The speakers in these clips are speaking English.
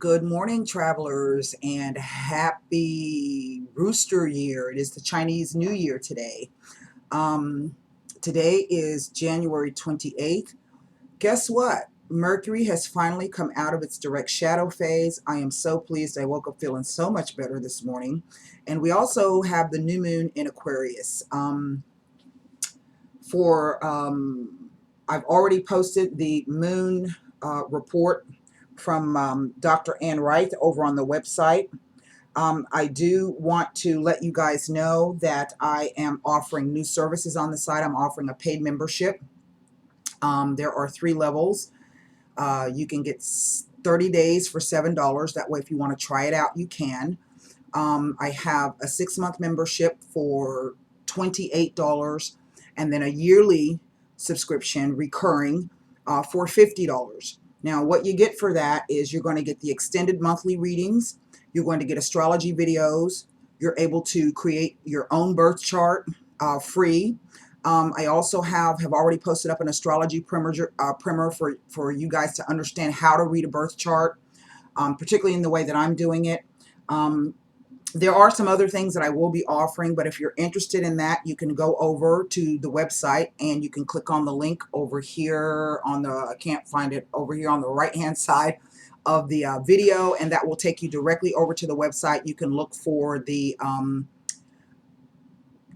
Good morning, travelers, and happy Rooster Year. It is the Chinese New Year today. Um, Today is January 28th. Guess what? Mercury has finally come out of its direct shadow phase. I am so pleased. I woke up feeling so much better this morning. And we also have the new moon in Aquarius. I've already posted the moon report from Dr. Ann Wright over on the website. I do want to let you guys know that I am offering new services on the site. I'm offering a paid membership. There are 3 levels. You can get 30 days for $7. That way, if you want to try it out, you can. I have a 6-month membership for $28, and then a yearly subscription recurring for $50. Now, what you get for that is you're going to get the extended monthly readings. You're going to get astrology videos. You're able to create your own birth chart free. I also have already posted up an astrology primer for you guys to understand how to read a birth chart, particularly in the way that I'm doing it. There are some other things that I will be offering, but if you're interested in that, you can go over to the website and you can click on the link over here on the, I can't find it, over here on the right-hand side of the video, and that will take you directly over to the website. You can look for the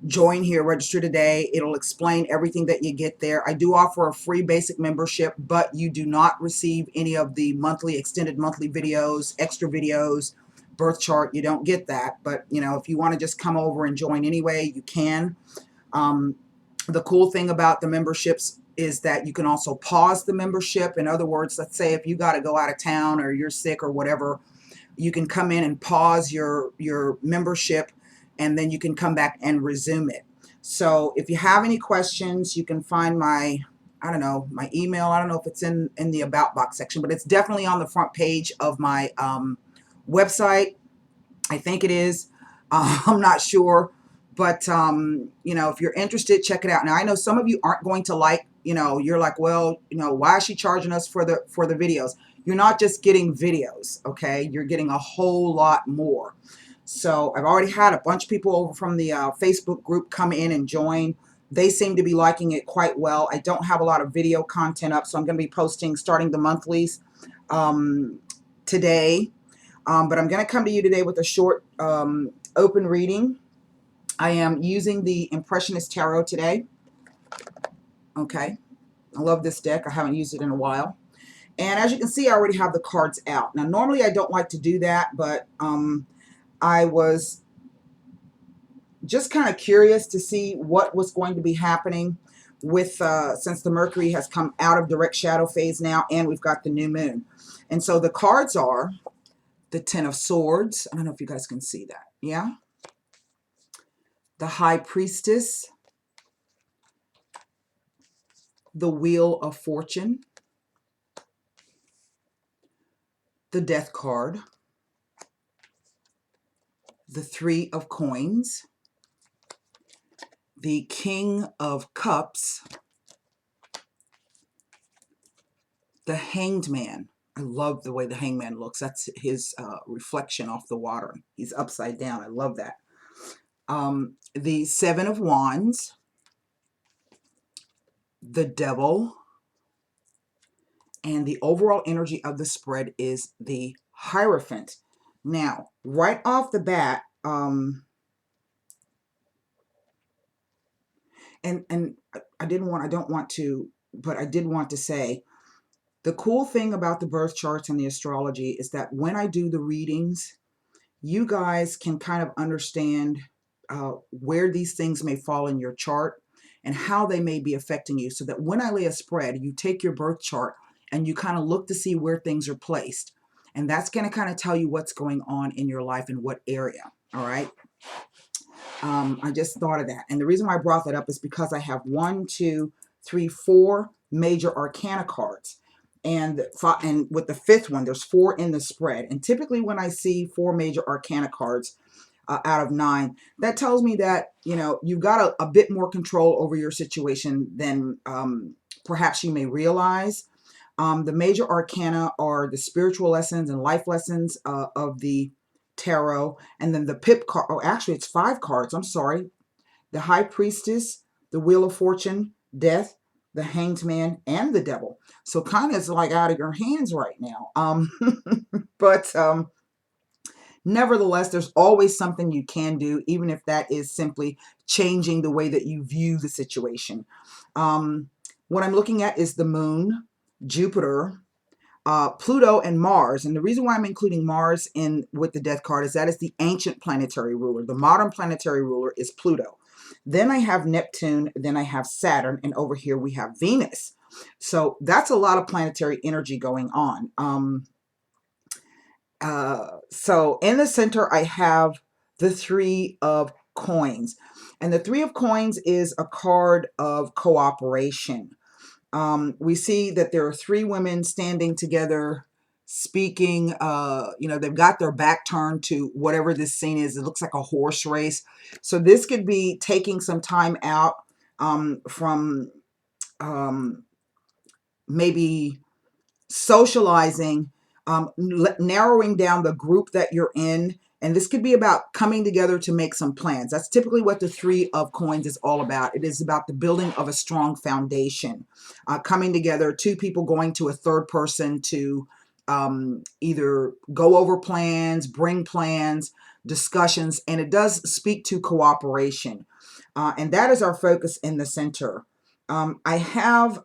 join here, register today. It'll explain everything that you get there. I do offer a free basic membership, but you do not receive any of the extended monthly videos, extra videos, birth chart. You don't get that. But, you know, if you want to just come over and join anyway, you can. The cool thing about the memberships is that you can also pause the membership. In other words, let's say if you got to go out of town or you're sick or whatever, you can come in and pause your membership, and then you can come back and resume it. So if you have any questions, you can find my, I don't know, my email. I don't know if it's in the About Box section, but it's definitely on the front page of my website. I think it is. I'm not sure. But, you know, if you're interested, check it out. Now, I know some of you aren't going to like, you know, you're like, well, you know, why is she charging us for the videos? You're not just getting videos, okay? You're getting a whole lot more. So I've already had a bunch of people over from the Facebook group come in and join. They seem to be liking it quite well. I don't have a lot of video content up, so I'm going to be posting starting the monthlies today. But I'm going to come to you today with a short open reading. I am using the Impressionist Tarot today. Okay. I love this deck. I haven't used it in a while. And as you can see, I already have the cards out. Now, normally I don't like to do that, but I was just kind of curious to see what was going to be happening with since the Mercury has come out of direct shadow phase now, and we've got the new moon. And so the cards are the Ten of Swords. I don't know if you guys can see that. Yeah. The High Priestess. The Wheel of Fortune. The Death card. The Three of Coins. The King of Cups. The Hanged Man. I love the way the Hangman looks. That's his reflection off the water. He's upside down. I love that. The Seven of Wands. The Devil. And the overall energy of the spread is the Hierophant. Now, right off the bat, and I did want to say, the cool thing about the birth charts and the astrology is that when I do the readings, you guys can kind of understand where these things may fall in your chart and how they may be affecting you, so that when I lay a spread, you take your birth chart and you kind of look to see where things are placed. And that's going to kind of tell you what's going on in your life and what area. All right. I just thought of that. And the reason why I brought that up is because I have 1, 2, 3, 4 major arcana cards. And with the 5th one, there's 4 in the spread. And typically when I see 4 major arcana cards out of 9, that tells me that, you know, you've got a bit more control over your situation than perhaps you may realize. The major arcana are the spiritual lessons and life lessons of the tarot. And then the pip card, oh, actually it's 5 cards, I'm sorry. The High Priestess, the Wheel of Fortune, Death, the Hanged Man, and the Devil. So kind of is like out of your hands right now. But nevertheless, there's always something you can do, even if that is simply changing the way that you view the situation. What I'm looking at is the moon, Jupiter, Pluto, and Mars. And the reason why I'm including Mars in with the death card is that is the ancient planetary ruler. The modern planetary ruler is Pluto. Then I have Neptune, then I have Saturn, and over here we have Venus. So that's a lot of planetary energy going on. So in the center, I have the 3 of coins. And the 3 of coins is a card of cooperation. We see that there are 3 women standing together speaking. They've got their back turned to whatever this scene is. It looks like a horse race. So this could be taking some time out from maybe socializing, narrowing down the group that you're in. And this could be about coming together to make some plans. That's typically what the 3 of coins is all about. It is about the building of a strong foundation, coming together, 2 people going to a third person to either go over plans, bring plans, discussions, and it does speak to cooperation. And that is our focus in the center. I have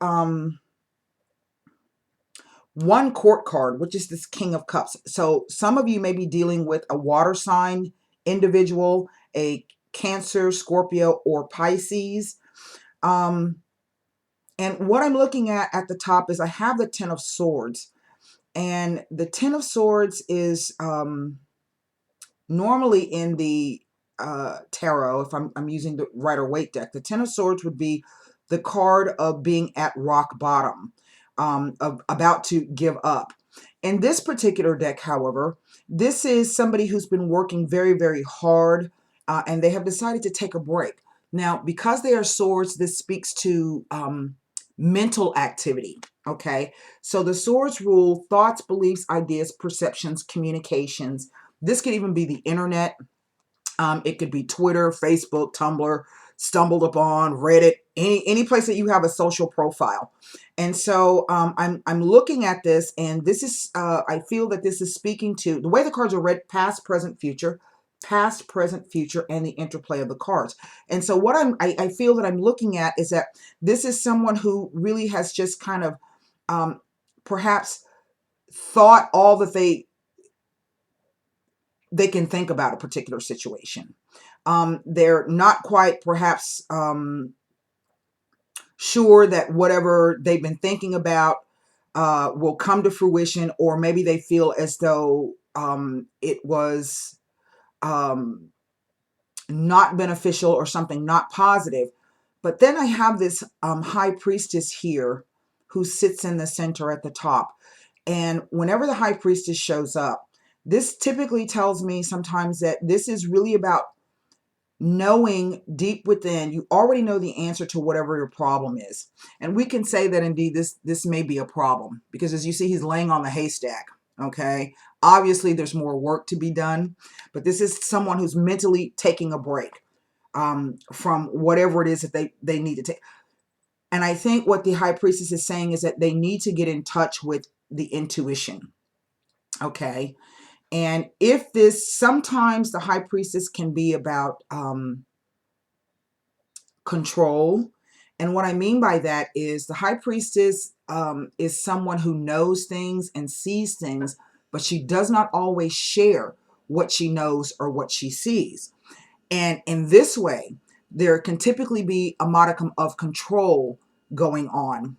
1 court card, which is this King of Cups. So some of you may be dealing with a water sign individual, a Cancer, Scorpio, or Pisces. And what I'm looking at the top is I have the 10 of Swords. And the 10 of Swords is normally in the tarot, if I'm using the Rider-Waite deck, the 10 of Swords would be the card of being at rock bottom. Of about to give up. In this particular deck, however, this is somebody who's been working very, very hard and they have decided to take a break. Now, because they are swords, this speaks to mental activity, okay? So the swords rule thoughts, beliefs, ideas, perceptions, communications. This could even be the internet. It could be Twitter, Facebook, Tumblr, Stumbled Upon, Reddit, any place that you have a social profile. And so I'm looking at this, and this is I feel that this is speaking to the way the cards are read: past, present, future, and the interplay of the cards. And so what I feel that I'm looking at is that this is someone who really has just kind of perhaps thought all that they can think about a particular situation. They're not quite perhaps sure that whatever they've been thinking about will come to fruition, or maybe they feel as though it was not beneficial or something not positive. But then I have this High Priestess here who sits in the center at the top. And whenever the High Priestess shows up, this typically tells me sometimes that this is really about knowing deep within, you already know the answer to whatever your problem is. And we can say that indeed this may be a problem, because as you see, he's laying on the haystack, okay? Obviously, there's more work to be done, but this is someone who's mentally taking a break from whatever it is that they need to take. And I think what the High Priestess is saying is that they need to get in touch with the intuition, okay? And if this, sometimes the High Priestess can be about control. And what I mean by that is the High Priestess is someone who knows things and sees things, but she does not always share what she knows or what she sees. And in this way, there can typically be a modicum of control going on.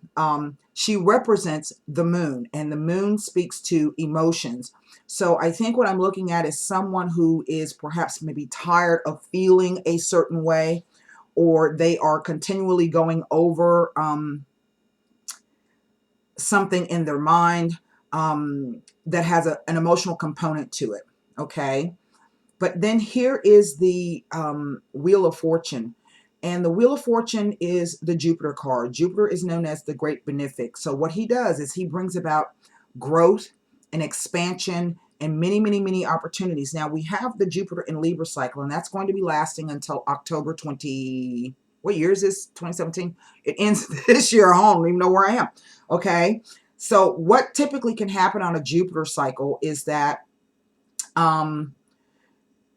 She represents the moon, and the moon speaks to emotions. So I think what I'm looking at is someone who is perhaps maybe tired of feeling a certain way, or they are continually going over something in their mind that has an emotional component to it, okay? But then here is the Wheel of Fortune. And the Wheel of Fortune is the Jupiter card. Jupiter is known as the Great Benefic. So what he does is he brings about growth and expansion and many, many, many opportunities. Now we have the Jupiter in Libra cycle, and that's going to be lasting until October 20. What year is this? 2017. It ends this year. I don't even know where I am. Okay. So what typically can happen on a Jupiter cycle is that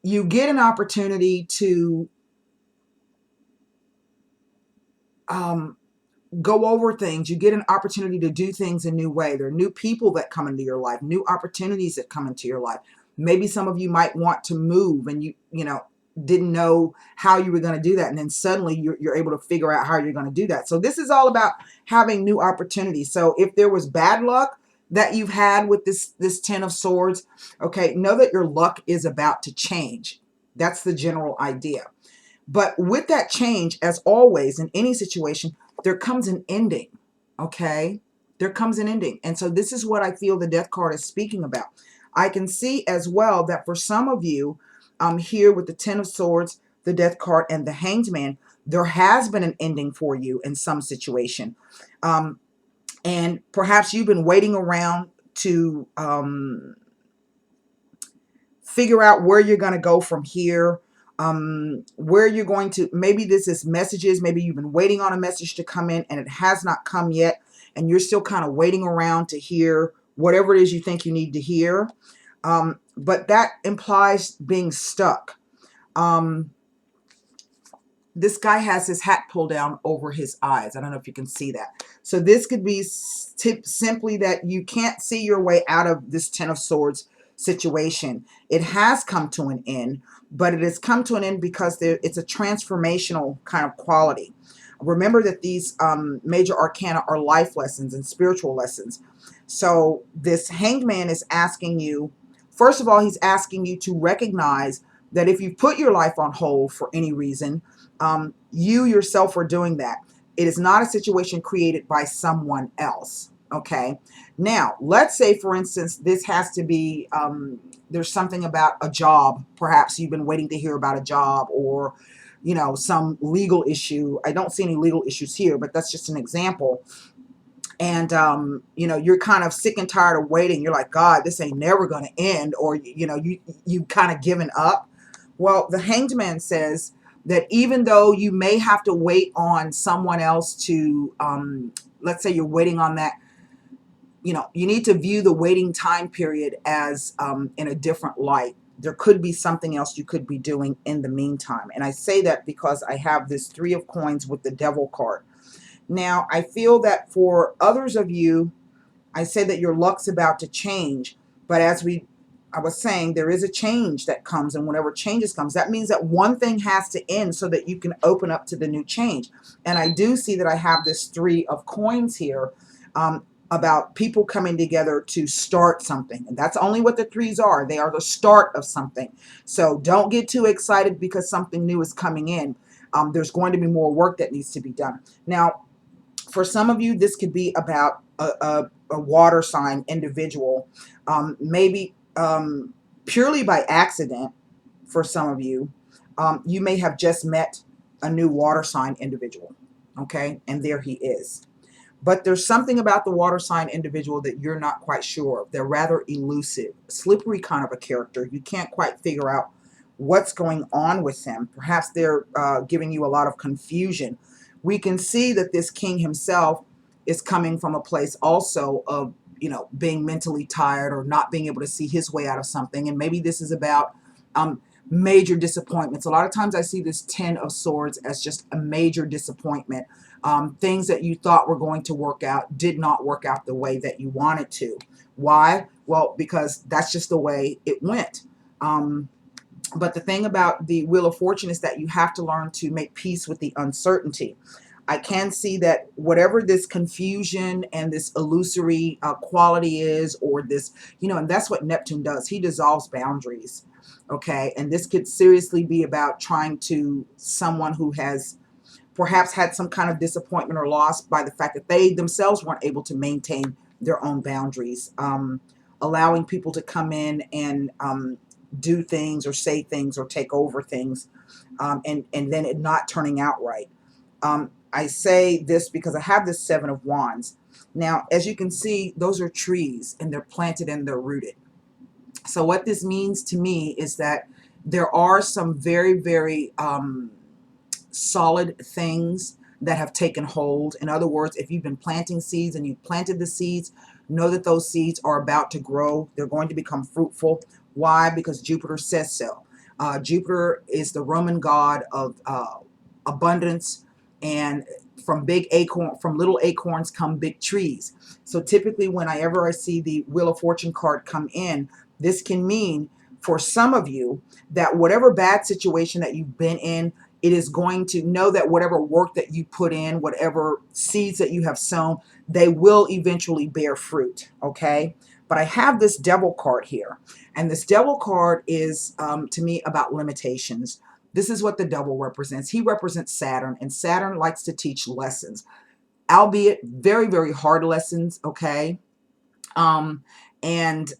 you get an opportunity to go over things. You get an opportunity to do things a new way. There are new people that come into your life, new opportunities that come into your life. Maybe some of you might want to move, and you didn't know how you were going to do that, and then suddenly you're able to figure out how you're going to do that. So this is all about having new opportunities. So if there was bad luck that you've had with this Ten of Swords, okay, know that your luck is about to change. That's the general idea. But with that change, as always in any situation, there comes an ending. Okay, there comes an ending. And so this is what I feel the Death card is speaking about. I can see as well that for some of you, here with the Ten of Swords, the Death card, and the Hanged Man, there has been an ending for you in some situation. And perhaps you've been waiting around to figure out where you're going to go from here, where you're going to. Maybe this is messages. Maybe you've been waiting on a message to come in and it has not come yet, and you're still kind of waiting around to hear whatever it is you think you need to hear. But that implies being stuck. This guy has his hat pulled down over his eyes. I don't know if you can see that. So this could be simply that you can't see your way out of this Ten of Swords situation. It has come to an end, but it has come to an end because it's a transformational kind of quality. Remember that these major arcana are life lessons and spiritual lessons. So this Hanged Man is asking you, first of all, he's asking you to recognize that if you put your life on hold for any reason, you yourself are doing that. It is not a situation created by someone else. Okay. Now, let's say, for instance, this has to be, there's something about a job. Perhaps you've been waiting to hear about a job, or, some legal issue. I don't see any legal issues here, but that's just an example. And, you're kind of sick and tired of waiting. You're like, God, this ain't never going to end. Or, you kind of given up. Well, the Hanged Man says that even though you may have to wait on someone else to, let's say you're waiting on that, you need to view the waiting time period as in a different light. There could be something else you could be doing in the meantime. And I say that because I have this Three of Coins with the Devil card. Now, I feel that for others of you, I say that your luck's about to change. But as I was saying, there is a change that comes, and whenever changes comes, that means that one thing has to end so that you can open up to the new change. And I do see that I have this Three of Coins here, about people coming together to start something. And that's only what the threes are. They are the start of something. So don't get too excited because something new is coming in. There's going to be more work that needs to be done. Now, for some of you, this could be about a water sign individual, maybe purely by accident. For some of you, you may have just met a new water sign individual, okay? And there he is. But there's something about the water sign individual that you're not quite sure of. They're rather elusive, slippery kind of a character. You can't quite figure out what's going on with them. Perhaps they're giving you a lot of confusion. We can see that this king himself is coming from a place also of, being mentally tired or not being able to see his way out of something. And maybe this is about major disappointments. A lot of times I see this Ten of Swords as just a major disappointment. Things that you thought were going to work out did not work out the way that you wanted to. Why? Well, because that's just the way it went. But the thing about the Wheel of Fortune is that you have to learn to make peace with the uncertainty. I can see that whatever this confusion and this illusory quality is, or this, and that's what Neptune does. He dissolves boundaries. Okay. And this could seriously be about trying to someone who has perhaps had some kind of disappointment or loss by the fact that they themselves weren't able to maintain their own boundaries, allowing people to come in and do things or say things or take over things, and then it not turning out right. I say this because I have this Seven of Wands. Now, as you can see, those are trees, and they're planted and they're rooted. So what this means to me is that there are some very, very solid things that have taken hold. In other words, if you've been planting seeds and you've planted the seeds, know that those seeds are about to grow. They're going to become fruitful. Why? Because Jupiter says so. Jupiter is the Roman god of abundance, and from little acorns come big trees. So typically, whenever I see the Wheel of Fortune card come in, this can mean for some of you that whatever bad situation that you've been in, it is going to know that whatever work that you put in, whatever seeds that you have sown, they will eventually bear fruit, okay? But I have this Devil card here, and this Devil card is, to me, about limitations. This is what the Devil represents. He represents Saturn, and Saturn likes to teach lessons, albeit very, very hard lessons, okay? And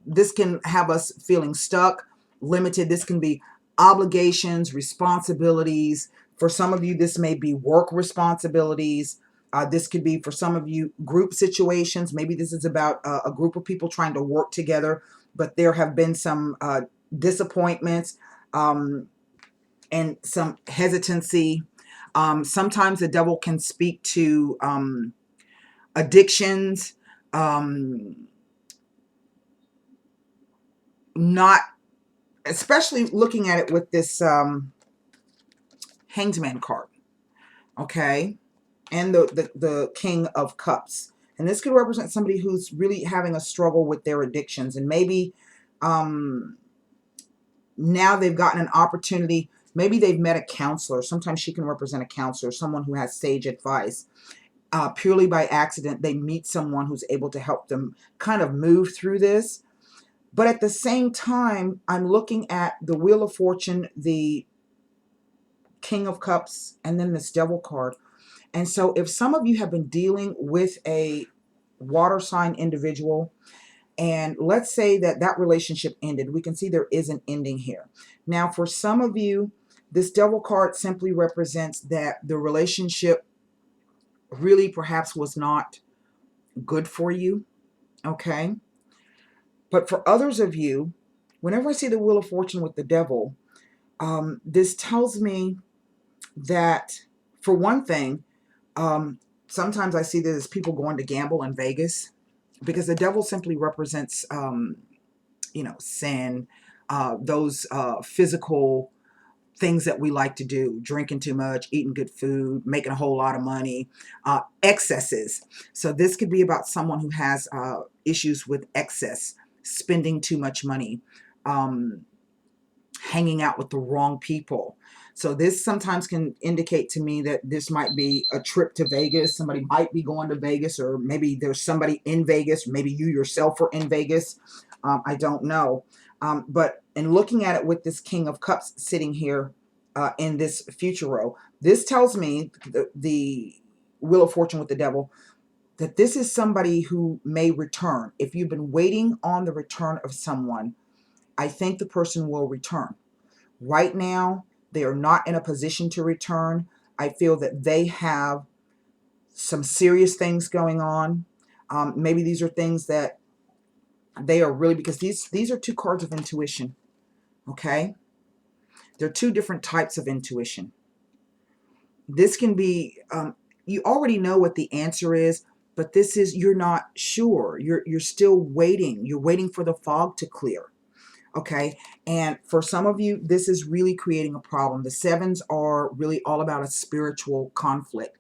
this can have us feeling stuck, limited. This can be obligations, responsibilities. For some of you, this may be work responsibilities. This could be, for some of you, group situations. Maybe this is about a group of people trying to work together, but there have been some disappointments and some hesitancy. Sometimes the Devil can speak to addictions, not, especially looking at it with this Hanged Man card, okay, and the King of Cups. And this could represent somebody who's really having a struggle with their addictions, and maybe now they've gotten an opportunity. Maybe they've met a counselor. Sometimes she can represent a counselor, someone who has sage advice. Purely by accident, they meet someone who's able to help them kind of move through this. But at the same time, I'm looking at the Wheel of Fortune, the King of Cups, and then this Devil card. And so if some of you have been dealing with a water sign individual, and let's say that that relationship ended, we can see there is an ending here. Now, for some of you, this Devil card simply represents that the relationship really perhaps was not good for you, okay? But for others of you, whenever I see the Wheel of Fortune with the Devil, this tells me that, for one thing, sometimes I see this as people going to gamble in Vegas, because the Devil simply represents, sin, those physical things that we like to do, drinking too much, eating good food, making a whole lot of money, excesses. So this could be about someone who has issues with excess, spending too much money, hanging out with the wrong people. So this sometimes can indicate to me that this might be a trip to Vegas. Somebody might be going to Vegas, or maybe there's somebody in Vegas. Maybe you yourself are in Vegas. I don't know. But in looking at it with this King of Cups sitting here in this future row, this tells me, the Wheel of Fortune with the Devil, that this is somebody who may return. If you've been waiting on the return of someone, I think the person will return. Right now, they are not in a position to return. I feel that they have some serious things going on. Maybe these are things that they are really, because these are two cards of intuition, okay? They're two different types of intuition. This can be, you already know what the answer is, but this is, you're not sure. You're still waiting. You're waiting for the fog to clear. Okay, and for some of you, this is really creating a problem. The sevens are really all about a spiritual conflict.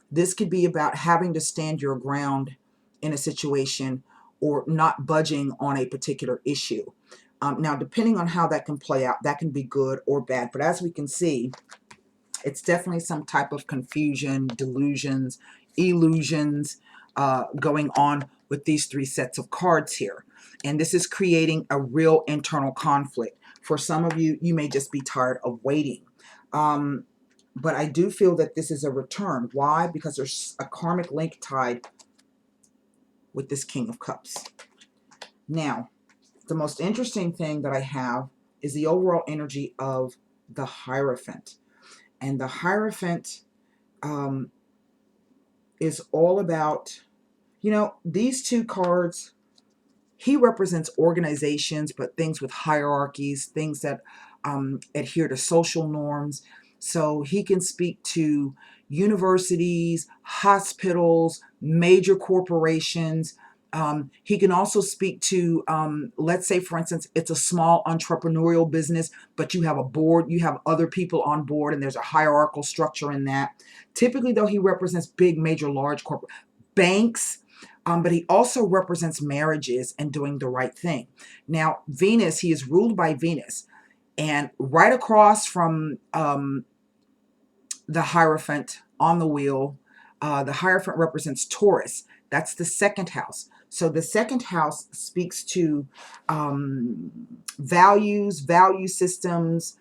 This could be about having to stand your ground in a situation, or not budging on a particular issue. Now, depending on how that can play out, that can be good or bad. But as we can see, it's definitely some type of confusion, delusions, illusions going on with these three sets of cards here. And this is creating a real internal conflict. For some of you, you may just be tired of waiting. But I do feel that this is a return. Why? Because there's a karmic link tied with this King of Cups. Now, the most interesting thing that I have is the overall energy of the Hierophant. And the Hierophant is all about, you know, these two cards, he represents organizations, but things with hierarchies, things that adhere to social norms. So he can speak to universities, hospitals, major corporations. He can also speak to, let's say, for instance, it's a small entrepreneurial business, but you have a board, you have other people on board, and there's a hierarchical structure in that. Typically, though, he represents big, major, large corporate banks, but he also represents marriages and doing the right thing. Now, Venus, he is ruled by Venus. And right across from the Hierophant on the wheel, the Hierophant represents Taurus. That's the second house. So the second house speaks to values, value systems,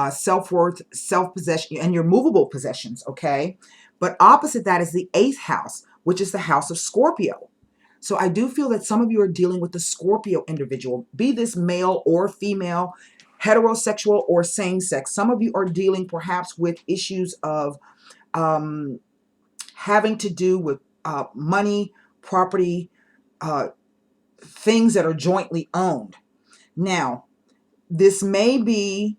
self-worth, self-possession, and your movable possessions, okay? But opposite that is the eighth house, which is the house of Scorpio. So I do feel that some of you are dealing with the Scorpio individual, be this male or female, heterosexual or same-sex. Some of you are dealing perhaps with issues of having to do with money, property, things that are jointly owned. Now, this may be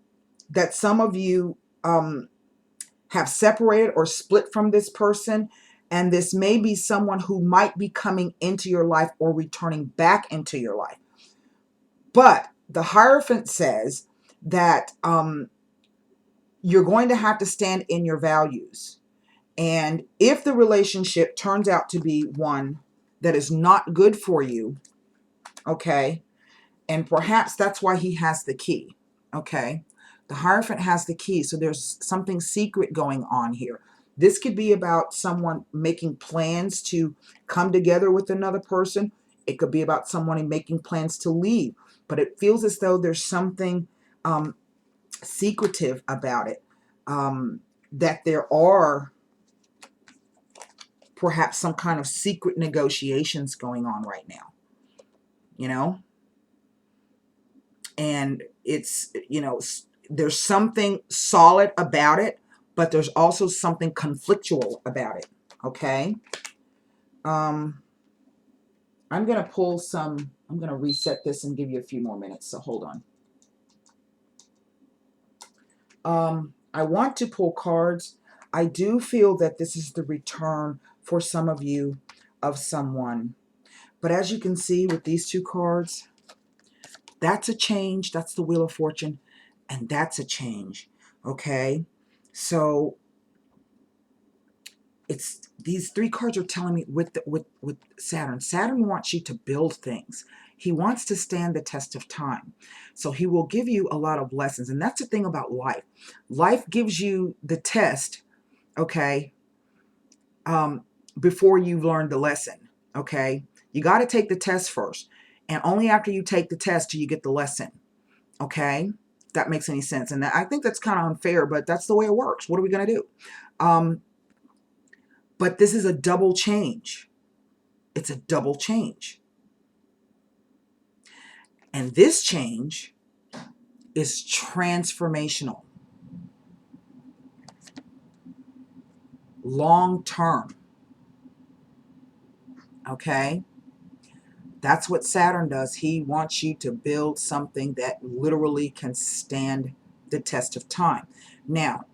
that some of you have separated or split from this person, and this may be someone who might be coming into your life or returning back into your life. But the Hierophant says that you're going to have to stand in your values. And if the relationship turns out to be one that is not good for you, okay, and perhaps that's why he has the key, okay? The Hierophant has the key, so there's something secret going on here. This could be about someone making plans to come together with another person. It could be about someone making plans to leave. But it feels as though there's something secretive about it, that there are perhaps some kind of secret negotiations going on right now, you know? And it's, you know, there's something solid about it, but there's also something conflictual about it, okay? I'm going to pull some, I'm going to reset this and give you a few more minutes, so hold on. I want to pull cards. I do feel that this is the return for some of you of someone. But as you can see with these two cards, that's a change. That's the Wheel of Fortune. And that's a change. Okay? So it's these three cards are telling me with Saturn. Saturn wants you to build things. He wants to stand the test of time. So he will give you a lot of lessons. And that's the thing about life. Life gives you the test, okay, before you've learned the lesson, okay? You got to take the test first. And only after you take the test do you get the lesson, okay? If that makes any sense. And I think that's kind of unfair, but that's the way it works. What are we going to do? But this is a double change. It's a double change. And this change is transformational, long term. Okay? That's what Saturn does. He wants you to build something that literally can stand the test of time. Now,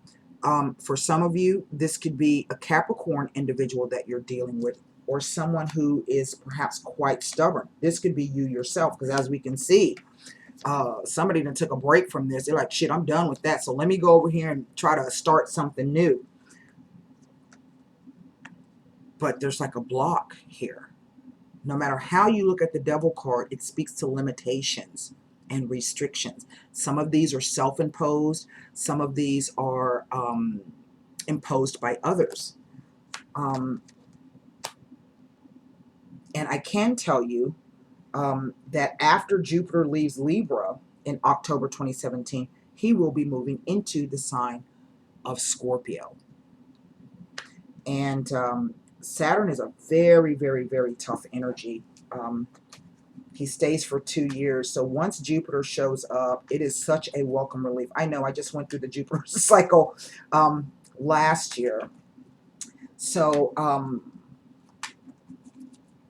for some of you, this could be a Capricorn individual that you're dealing with, or someone who is perhaps quite stubborn. This could be you yourself, because as we can see, somebody that took a break from this, they're like, shit, I'm done with that, so let me go over here and try to start something new. But there's like a block here. No matter how you look at the Devil card, it speaks to limitations and restrictions. Some of these are self-imposed. Some of these are imposed by others. And I can tell you that after Jupiter leaves Libra in October 2017, he will be moving into the sign of Scorpio. And Saturn is a very, very, very tough energy. He stays for 2 years. So once Jupiter shows up, it is such a welcome relief. I know I just went through the Jupiter cycle last year. So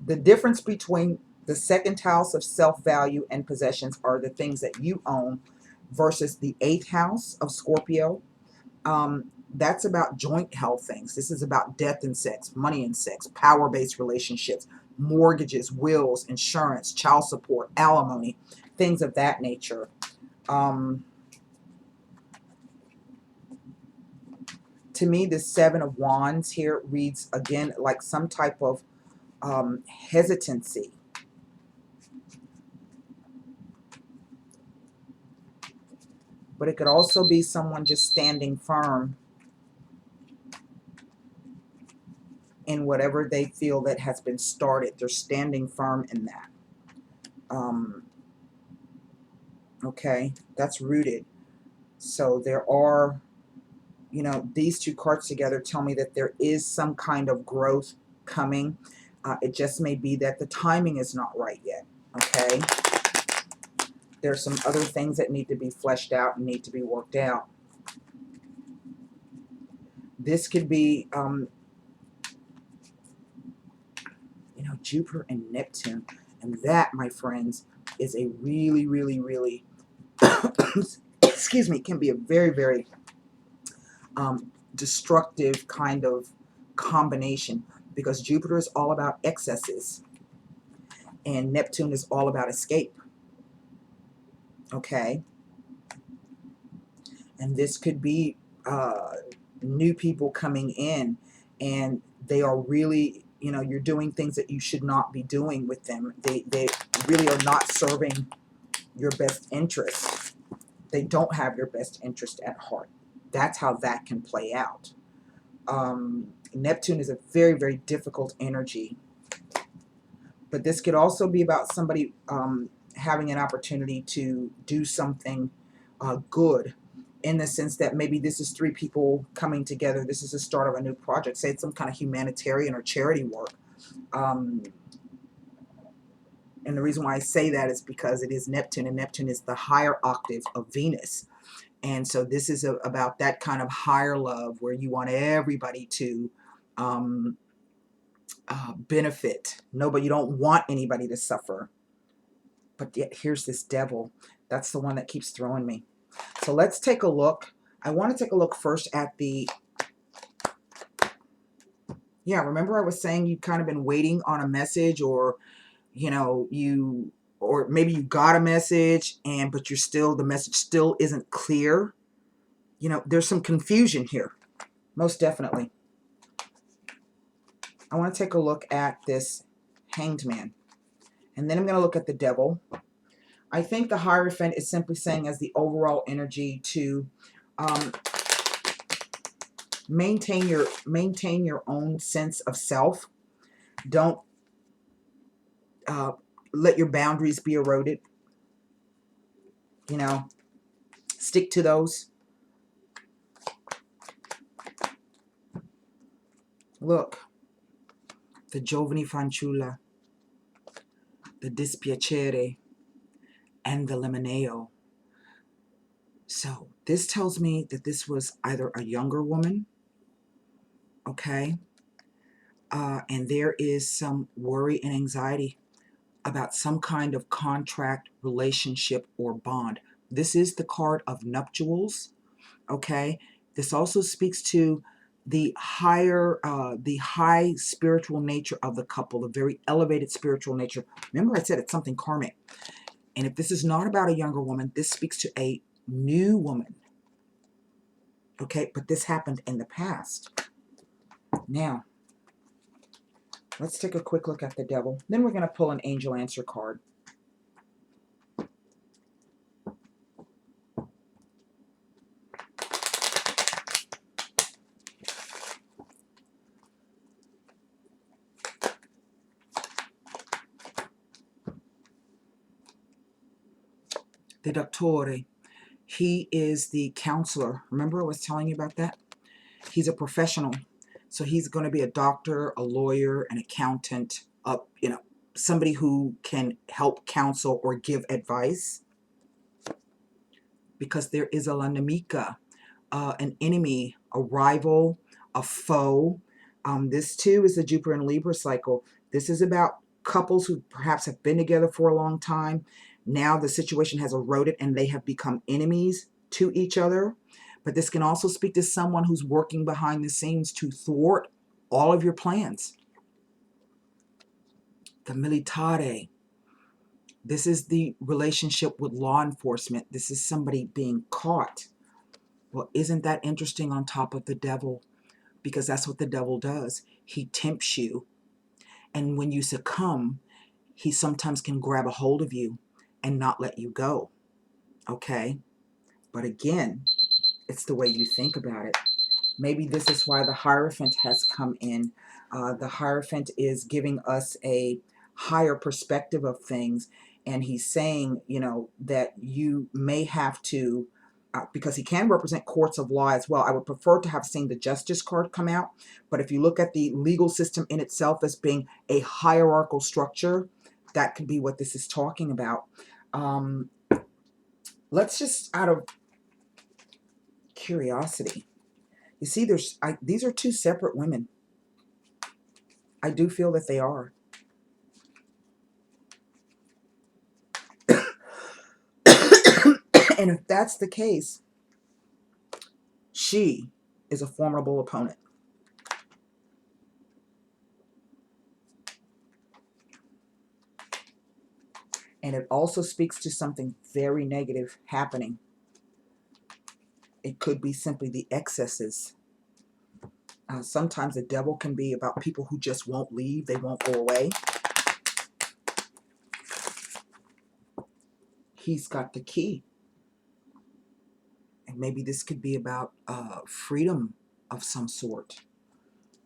the difference between the second house of self-value and possessions are the things that you own versus the 8th house of Scorpio. That's about joint health things. This is about death and sex, money and sex, power-based relationships, mortgages, wills, insurance, child support, alimony, things of that nature. To me, the 7 of Wands here reads, again, like some type of hesitancy. But it could also be someone just standing firm in whatever they feel that has been started. They're standing firm in that. Okay, that's rooted. So there are, you know, these two cards together tell me that there is some kind of growth coming. It just may be that the timing is not right yet. Okay, there's some other things that need to be fleshed out and need to be worked out. This could be you know, Jupiter and Neptune, and that, my friends, is a really, really, really excuse me, can be a very, very destructive kind of combination, because Jupiter is all about excesses and Neptune is all about escape. Okay, and this could be new people coming in, and they are really, you know, you're doing things that you should not be doing with them. They really are not serving your best interest. They don't have your best interest at heart. That's how that can play out. Neptune is a very, very difficult energy. But this could also be about somebody having an opportunity to do something good, in the sense that maybe this is 3 people coming together. This is the start of a new project. Say it's some kind of humanitarian or charity work. And the reason why I say that is because it is Neptune, and Neptune is the higher octave of Venus. And so this is about that kind of higher love where you want everybody to benefit. No, but you don't want anybody to suffer. But yet here's this devil. That's the one that keeps throwing me. So let's take a look. I want to take a look first at the... Yeah, remember I was saying you've kind of been waiting on a message, or, you know, or maybe you got a message, but you're still, the message still isn't clear. You know, there's some confusion here. Most definitely. I want to take a look at this Hanged Man. And then I'm going to look at the Devil. I think the Hierophant is simply saying, as the overall energy, to maintain your own sense of self. Don't let your boundaries be eroded. You know, stick to those. Look, the Giovani Fanciulla, the Dispiacere, and the Limoneo. So this tells me that this was either a younger woman, okay, and there is some worry and anxiety about some kind of contract, relationship, or bond. This is the card of nuptials, okay? This also speaks to the high spiritual nature of the couple, the very elevated spiritual nature. Remember I said it's something karmic. And if this is not about a younger woman, this speaks to a new woman. Okay, but this happened in the past. Now, let's take a quick look at the Devil. Then we're going to pull an angel answer card. The Dottore. He is the counselor. Remember I was telling you about that? He's a professional. So he's going to be a doctor, a lawyer, an accountant, you know, somebody who can help counsel or give advice, because there is a Lanamika, an enemy, a rival, a foe. This too is the Jupiter and Libra cycle. This is about couples who perhaps have been together for a long time. Now the situation has eroded and they have become enemies to each other. But this can also speak to someone who's working behind the scenes to thwart all of your plans. The militare. This is the relationship with law enforcement. This is somebody being caught. Well, isn't that interesting on top of the devil? Because that's what the devil does. He tempts you. And when you succumb, he sometimes can grab a hold of you and not let you go. Okay? But again, it's the way you think about it. Maybe this is why the Hierophant has come in. The Hierophant is giving us a higher perspective of things. And he's saying, you know, that you may have to, because he can represent courts of law as well. I would prefer to have seen the Justice card come out. But if you look at the legal system in itself as being a hierarchical structure, that could be what this is talking about. Let's just, out of curiosity, you see, these are two separate women. I do feel that they are. And if that's the case, she is a formidable opponent. And it also speaks to something very negative happening. It could be simply the excesses. Sometimes the devil can be about people who just won't leave. They won't go away. He's got the key. And maybe this could be about freedom of some sort.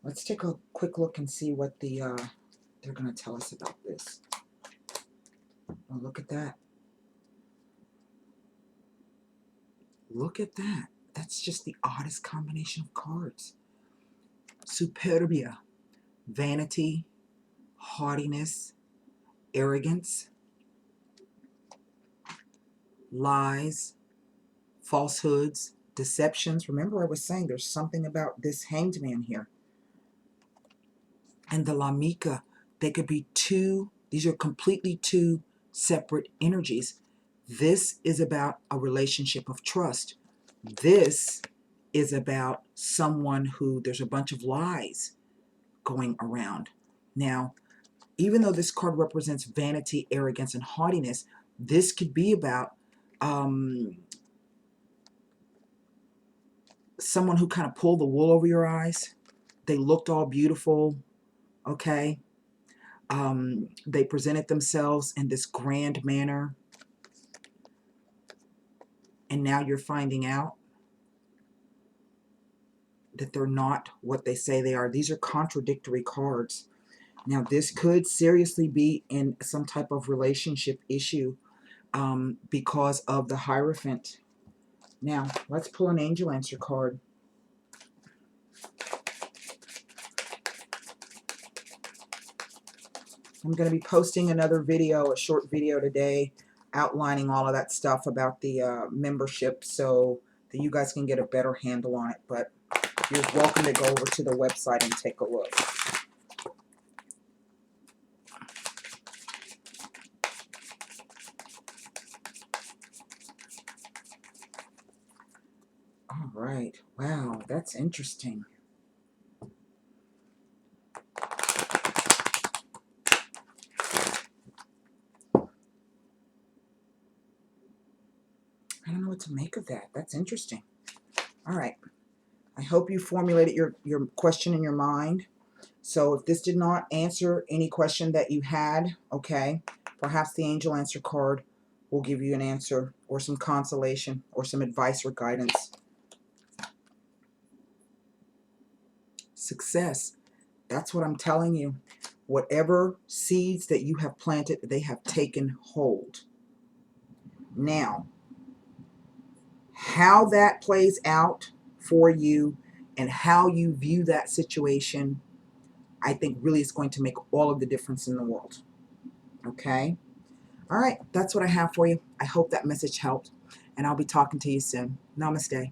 Let's take a quick look and see what they're going to tell us about this. Oh, look at that. Look at that. That's just the oddest combination of cards. Superbia, vanity, haughtiness, arrogance, lies, falsehoods, deceptions. Remember, I was saying there's something about this Hanged Man here. And the Lamika, they could be two, these are completely two separate energies. This is about a relationship of trust. This is about someone who there's a bunch of lies going around. Now, even though this card represents vanity, arrogance, and haughtiness, this could be about someone who kind of pulled the wool over your eyes. They looked all beautiful, okay? They presented themselves in this grand manner. And now you're finding out that they're not what they say they are. These are contradictory cards. Now, this could seriously be in some type of relationship issue because of the Hierophant. Now, let's pull an angel answer card. I'm going to be posting another video, a short video today, outlining all of that stuff about the membership so that you guys can get a better handle on it. But you're welcome to go over to the website and take a look. All right. Wow, that's interesting. I don't know what to make of that. That's interesting. All right. I hope you formulated your question in your mind. So if this did not answer any question that you had, okay, perhaps the angel answer card will give you an answer or some consolation or some advice or guidance. Success. That's what I'm telling you. Whatever seeds that you have planted, they have taken hold. Now, how that plays out for you and how you view that situation, I think really is going to make all of the difference in the world. Okay? All right, that's what I have for you. I hope that message helped, and I'll be talking to you soon. Namaste.